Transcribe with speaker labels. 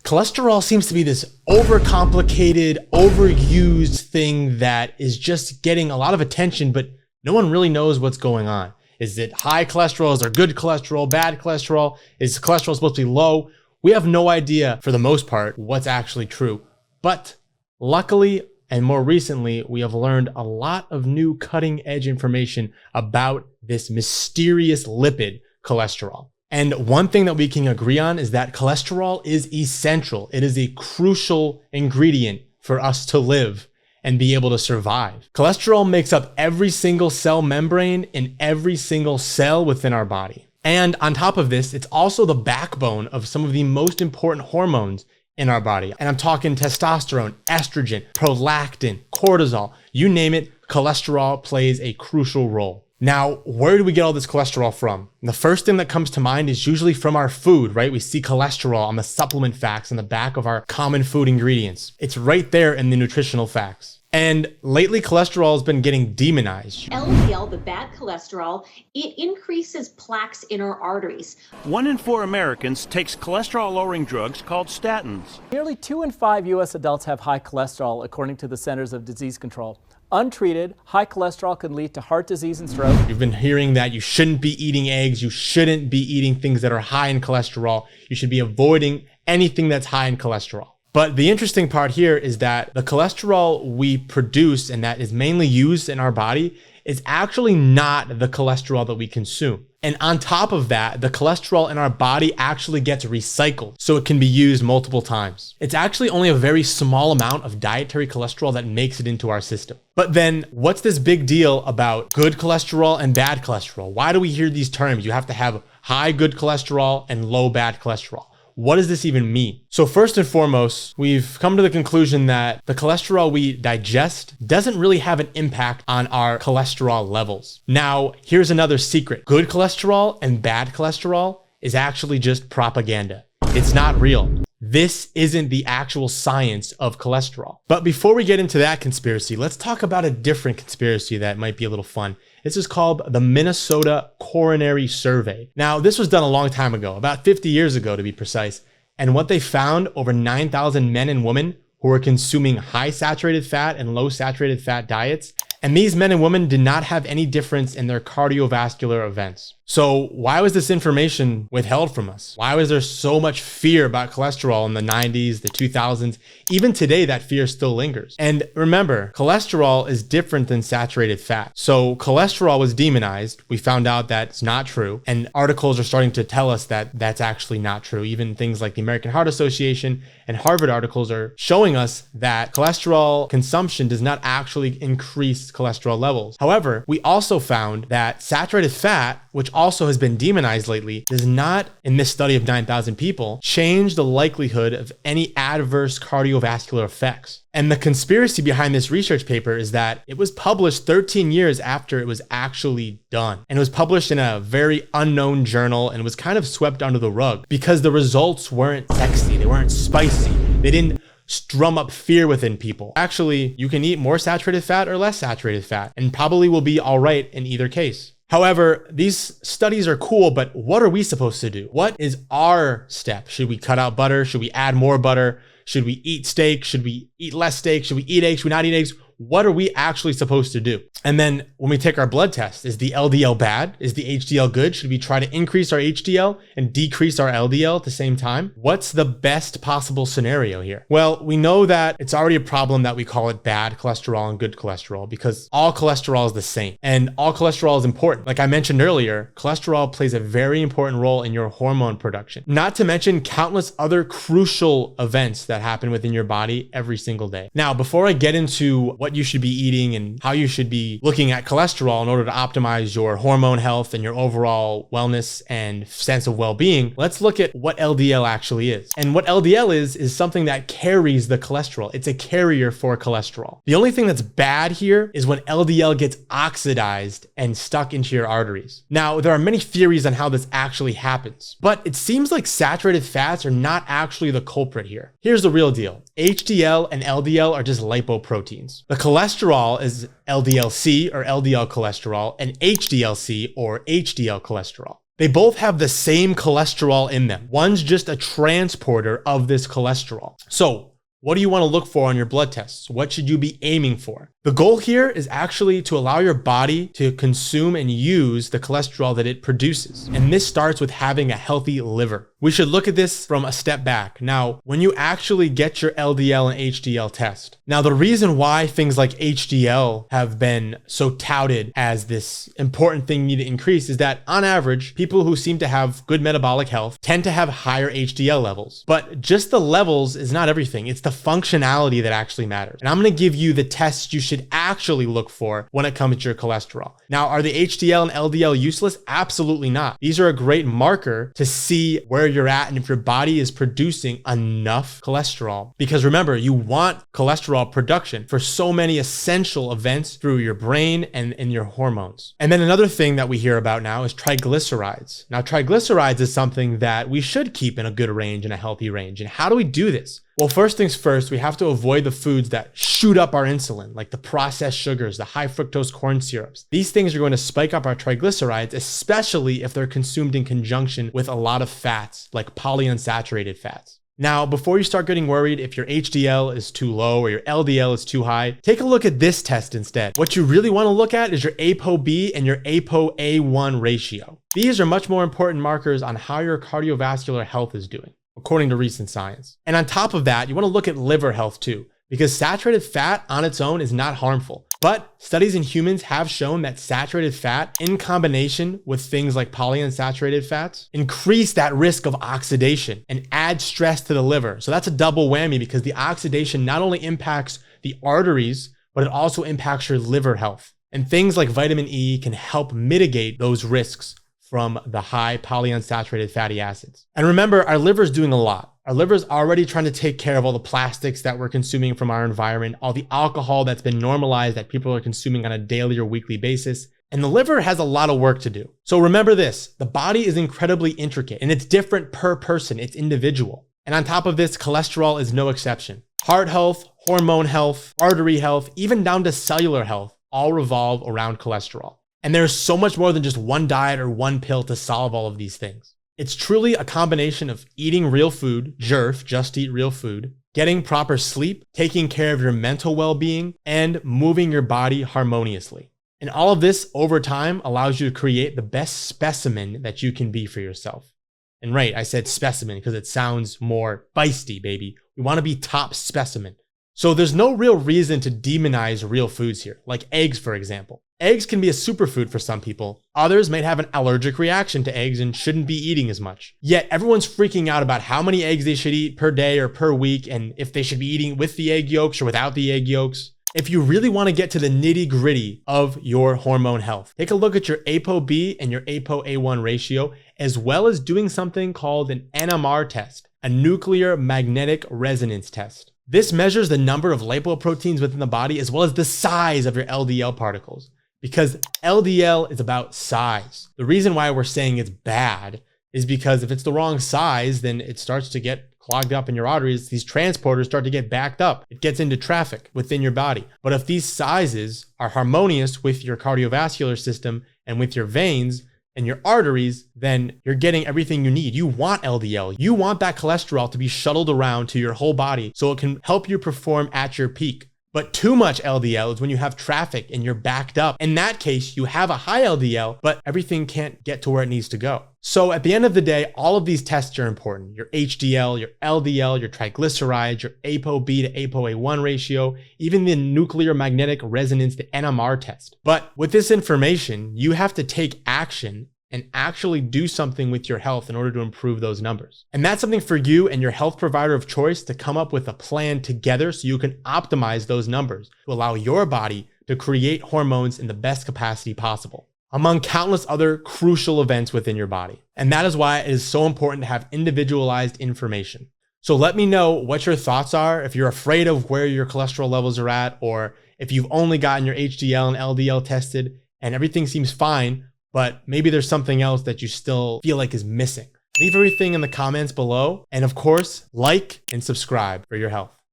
Speaker 1: Cholesterol seems to be this overcomplicated, overused thing that is just getting a lot of attention, but no one really knows what's going on. Is it high cholesterol? Is there good cholesterol, bad cholesterol? Is cholesterol supposed to be low? We have no idea, for the most part, what's actually true. But luckily, and more recently, we have learned a lot of new cutting-edge information about this mysterious lipid, cholesterol. And one thing that we can agree on is that cholesterol is essential. It is a crucial ingredient for us to live and be able to survive. Cholesterol makes up every single cell membrane in every single cell within our body. And on top of this, it's also the backbone of some of the most important hormones in our body. And I'm talking testosterone, estrogen, prolactin, cortisol, you name it, cholesterol plays a crucial role. Now, where do we get all this cholesterol from? The first thing that comes to mind is usually from our food, right? We see cholesterol on the supplement facts on the back of our common food ingredients. It's right there in the nutritional facts. And lately, cholesterol has been getting demonized.
Speaker 2: LDL, the bad cholesterol, it increases plaques in our arteries.
Speaker 3: 1 in 4 Americans takes cholesterol-lowering drugs called statins.
Speaker 4: Nearly 2 in 5 U.S. adults have high cholesterol, according to the Centers of Disease Control. Untreated, high cholesterol can lead to heart disease and stroke.
Speaker 1: You've been hearing that you shouldn't be eating eggs, you shouldn't be eating things that are high in cholesterol, you should be avoiding anything that's high in cholesterol. But the interesting part here is that the cholesterol we produce and that is mainly used in our body is actually not the cholesterol that we consume. And on top of that, the cholesterol in our body actually gets recycled, so it can be used multiple times. It's actually only a very small amount of dietary cholesterol that makes it into our system. But then what's this big deal about good cholesterol and bad cholesterol? Why do we hear these terms? You have to have high good cholesterol and low bad cholesterol. What does this even mean? So first and foremost, we've come to the conclusion that the cholesterol we digest doesn't really have an impact on our cholesterol levels. Now, here's another secret. Good cholesterol and bad cholesterol is actually just propaganda. It's not real. This isn't the actual science of cholesterol. But before we get into that conspiracy, let's talk about a different conspiracy that might be a little fun. This is called the Minnesota Coronary Survey. Now, this was done a long time ago, about 50 years ago to be precise. And what they found, over 9,000 men and women who were consuming high saturated fat and low saturated fat diets. And these men and women did not have any difference in their cardiovascular events. So why was this information withheld from us? Why was there so much fear about cholesterol in the 90s, the 2000s? Even today, that fear still lingers. And remember, cholesterol is different than saturated fat. So cholesterol was demonized. We found out that's not true. And articles are starting to tell us that that's actually not true. Even things like the American Heart Association and Harvard articles are showing us that cholesterol consumption does not actually increase cholesterol levels. However, we also found that saturated fat, which also has been demonized lately, does not, in this study of 9,000 people, change the likelihood of any adverse cardiovascular effects. And the conspiracy behind this research paper is that it was published 13 years after it was actually done. And it was published in a very unknown journal and was kind of swept under the rug because the results weren't sexy, they weren't spicy, they didn't drum up fear within people. Actually, you can eat more saturated fat or less saturated fat and probably will be all right in either case. However, these studies are cool, but what are we supposed to do? What is our step? Should we cut out butter? Should we add more butter? Should we eat steak? Should we eat less steak? Should we eat eggs? Should we not eat eggs? What are we actually supposed to do? And then when we take our blood test, is the LDL bad? Is the HDL good? Should we try to increase our HDL and decrease our LDL at the same time? What's the best possible scenario here? Well, we know that it's already a problem that we call it bad cholesterol and good cholesterol because all cholesterol is the same and all cholesterol is important. Like I mentioned earlier, cholesterol plays a very important role in your hormone production, not to mention countless other crucial events that happen within your body every single day. Now, before I get into what you should be eating and how you should be looking at cholesterol in order to optimize your hormone health and your overall wellness and sense of well-being, let's look at what LDL actually is. And what LDL is something that carries the cholesterol. It's a carrier for cholesterol. The only thing that's bad here is when LDL gets oxidized and stuck into your arteries. Now, there are many theories on how this actually happens, but it seems like saturated fats are not actually the culprit here. Here's the real deal. HDL and LDL are just lipoproteins. The cholesterol is LDL-C or LDL cholesterol and HDL-C or HDL cholesterol. They both have the same cholesterol in them. One's just a transporter of this cholesterol. So what do you want to look for on your blood tests? What should you be aiming for? The goal here is actually to allow your body to consume and use the cholesterol that it produces. And this starts with having a healthy liver. We should look at this from a step back. Now, when you actually get your LDL and HDL test, now the reason why things like HDL have been so touted as this important thing you need to increase is that on average, people who seem to have good metabolic health tend to have higher HDL levels. But just the levels is not everything. It's the functionality that actually matters. And I'm going to give you the tests you should actually look for when it comes to your cholesterol. Now, are the HDL and LDL useless? Absolutely not. These are a great marker to see where you're at and if your body is producing enough cholesterol. Because remember, you want cholesterol production for so many essential events through your brain and your hormones. And then another thing that we hear about now is triglycerides. Now, triglycerides is something that we should keep in a good range and a healthy range. And how do we do this? Well, first things first, we have to avoid the foods that shoot up our insulin, like the processed sugars, the high fructose corn syrups. These things are going to spike up our triglycerides, especially if they're consumed in conjunction with a lot of fats, like polyunsaturated fats. Now, before you start getting worried if your HDL is too low or your LDL is too high, take a look at this test instead. What you really want to look at is your ApoB and your ApoA1 ratio. These are much more important markers on how your cardiovascular health is doing, according to recent science. And on top of that, you want to look at liver health too, because saturated fat on its own is not harmful. But studies in humans have shown that saturated fat in combination with things like polyunsaturated fats increase that risk of oxidation and add stress to the liver. So that's a double whammy because the oxidation not only impacts the arteries, but it also impacts your liver health. And things like vitamin E can help mitigate those risks from the high polyunsaturated fatty acids. And remember, our liver is doing a lot. Our liver is already trying to take care of all the plastics that we're consuming from our environment, all the alcohol that's been normalized that people are consuming on a daily or weekly basis. And the liver has a lot of work to do. So remember this, the body is incredibly intricate and it's different per person, it's individual. And on top of this, cholesterol is no exception. Heart health, hormone health, artery health, even down to cellular health, all revolve around cholesterol. And there's so much more than just one diet or one pill to solve all of these things. It's truly a combination of eating real food, JERF, just eat real food, getting proper sleep, taking care of your mental well-being, and moving your body harmoniously. And all of this over time allows you to create the best specimen that you can be for yourself. And right, I said specimen because it sounds more feisty, baby. We want to be top specimen. So there's no real reason to demonize real foods here, like eggs, for example. Eggs can be a superfood for some people. Others might have an allergic reaction to eggs and shouldn't be eating as much. Yet everyone's freaking out about how many eggs they should eat per day or per week, and if they should be eating with the egg yolks or without the egg yolks. If you really want to get to the nitty-gritty of your hormone health, take a look at your ApoB and your ApoA1 ratio, as well as doing something called an NMR test, a nuclear magnetic resonance test. This measures the number of lipoproteins within the body as well as the size of your LDL particles. Because LDL is about size. The reason why we're saying it's bad is because if it's the wrong size, then it starts to get clogged up in your arteries. These transporters start to get backed up. It gets into traffic within your body. But if these sizes are harmonious with your cardiovascular system and with your veins and your arteries, then you're getting everything you need. You want LDL. You want that cholesterol to be shuttled around to your whole body so it can help you perform at your peak. But too much LDL is when you have traffic and you're backed up. In that case, you have a high LDL, but everything can't get to where it needs to go. So at the end of the day, all of these tests are important. Your HDL, your LDL, your triglycerides, your ApoB to ApoA1 ratio, even the nuclear magnetic resonance, the NMR test. But with this information, you have to take action and actually do something with your health in order to improve those numbers. And that's something for you and your health provider of choice to come up with a plan together so you can optimize those numbers to allow your body to create hormones in the best capacity possible, among countless other crucial events within your body. And that is why it is so important to have individualized information. So let me know what your thoughts are, if you're afraid of where your cholesterol levels are at, or if you've only gotten your HDL and LDL tested and everything seems fine, but maybe there's something else that you still feel like is missing. Leave everything in the comments below. And of course, like and subscribe for your health.